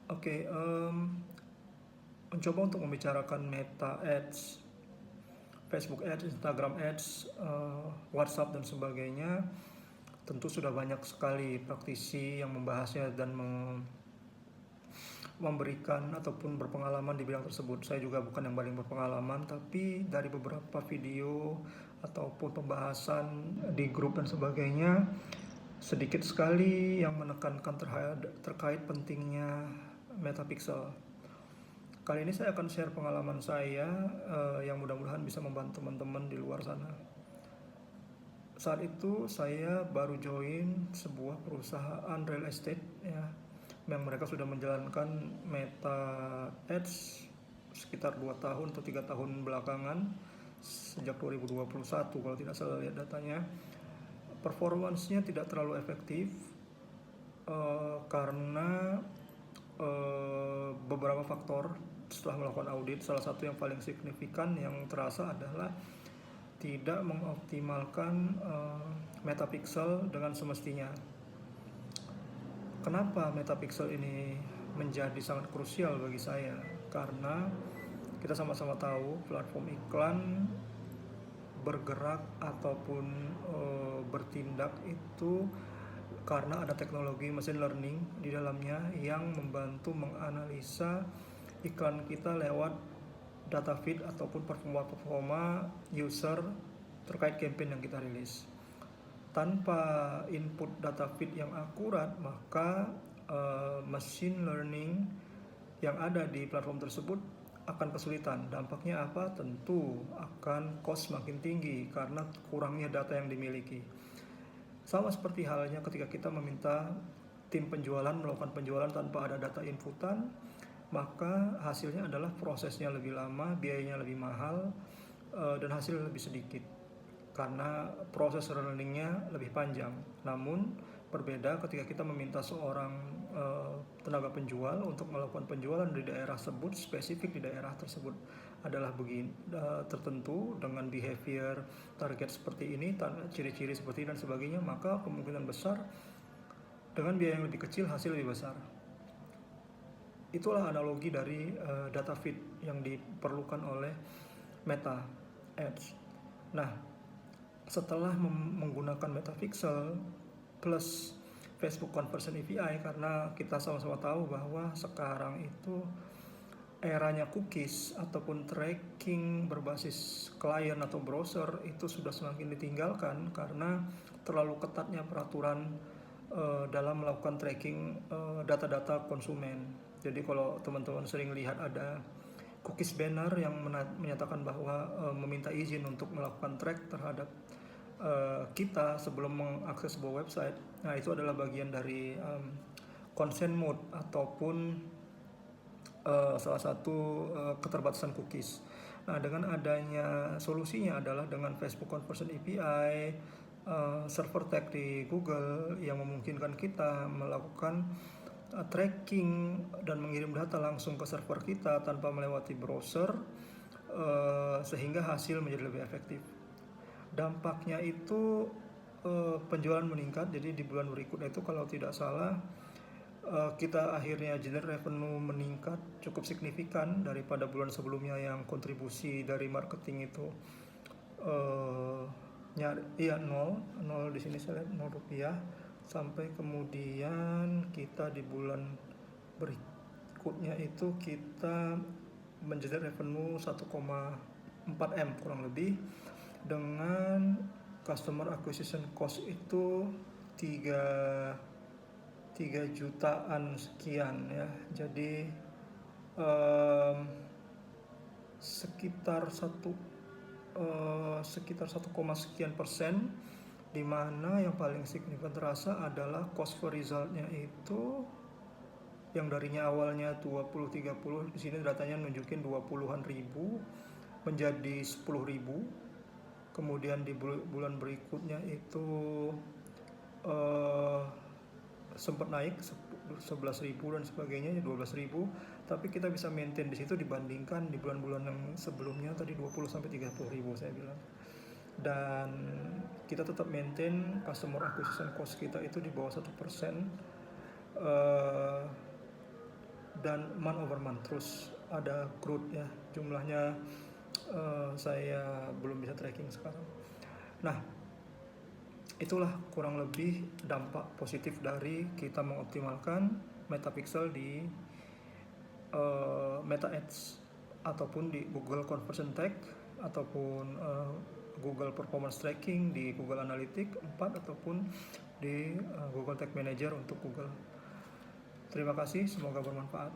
Oke, mencoba untuk membicarakan Meta Ads, Facebook Ads, Instagram Ads, WhatsApp dan sebagainya. Tentu sudah banyak sekali praktisi yang membahasnya dan memberikan ataupun berpengalaman di bidang tersebut. Saya juga bukan yang paling berpengalaman, tapi dari beberapa video ataupun pembahasan di grup dan sebagainya, sedikit sekali yang menekankan terkait pentingnya metapixel. Kali ini saya akan share pengalaman saya yang mudah-mudahan bisa membantu teman-teman di luar sana. Saat itu saya baru join sebuah perusahaan real estate ya, yang mereka sudah menjalankan Meta Ads sekitar 2 tahun atau 3 tahun belakangan, sejak 2021 kalau tidak salah lihat datanya. Performance-nya tidak terlalu efektif karena beberapa faktor. Setelah melakukan audit, salah satu yang paling signifikan yang terasa adalah tidak mengoptimalkan metapixel dengan semestinya. Kenapa metapixel ini menjadi sangat krusial bagi saya? Karena kita sama-sama tahu platform iklan bergerak ataupun bertindak itu karena ada teknologi machine learning di dalamnya yang membantu menganalisa iklan kita lewat data feed ataupun performa user terkait campaign yang kita rilis. Tanpa input data feed yang akurat, maka machine learning yang ada di platform tersebut akan kesulitan. Dampaknya apa? Tentu akan cost makin tinggi karena kurangnya data yang dimiliki. Sama seperti halnya ketika kita meminta tim penjualan melakukan penjualan tanpa ada data inputan, maka hasilnya adalah prosesnya lebih lama, biayanya lebih mahal, dan hasilnya lebih sedikit karena proses learningnya lebih panjang. Namun berbeda ketika kita meminta seorang tenaga penjual untuk melakukan penjualan di daerah tersebut, spesifik di daerah tersebut adalah tertentu dengan behavior target seperti ini, ciri-ciri seperti ini dan sebagainya, maka kemungkinan besar dengan biaya yang lebih kecil hasil lebih besar. Itulah analogi dari data feed yang diperlukan oleh Meta Ads. Nah, setelah menggunakan metapixel plus Facebook Conversion API, karena kita sama-sama tahu bahwa sekarang itu eranya cookies ataupun tracking berbasis klien atau browser itu sudah semakin ditinggalkan karena terlalu ketatnya peraturan dalam melakukan tracking data-data konsumen. Jadi kalau teman-teman sering lihat ada cookies banner yang menyatakan bahwa meminta izin untuk melakukan track terhadap kita sebelum mengakses sebuah website. Nah, itu adalah bagian dari consent mode ataupun salah satu keterbatasan cookies. Nah, dengan adanya solusinya adalah dengan Facebook Conversion API, server tag di Google yang memungkinkan kita melakukan tracking dan mengirim data langsung ke server kita tanpa melewati browser, sehingga hasil menjadi lebih efektif. Dampaknya itu penjualan meningkat. Jadi di bulan berikutnya itu kalau tidak salah kita akhirnya generate revenue meningkat cukup signifikan daripada bulan sebelumnya yang kontribusi dari marketing itu nol di sini saya lihat 0 rupiah, sampai kemudian kita di bulan berikutnya itu kita mengenerate revenue 1,4 M kurang lebih, dengan customer acquisition cost itu 3 jutaan sekian ya. Jadi sekitar 1, sekian persen, di mana yang paling signifikan terasa adalah cost per resultnya itu yang darinya awalnya 20-30, di sini datanya nunjukin 20-an ribu menjadi 10 ribu. Kemudian di bulan berikutnya itu sempat naik 11.000 dan sebagainya, 12.000, tapi kita bisa maintain di situ dibandingkan di bulan-bulan yang sebelumnya tadi 20-30 ribu saya bilang. Dan kita tetap maintain customer acquisition cost kita itu di bawah 1%. dan month over month, terus ada growth ya jumlahnya. Saya belum bisa tracking sekarang. Nah, itulah kurang lebih dampak positif dari kita mengoptimalkan Metapixel di Meta Ads ataupun di Google Conversion Tag ataupun Google Performance Tracking di Google Analytics 4 ataupun di Google Tag Manager untuk Google. Terima kasih, semoga bermanfaat.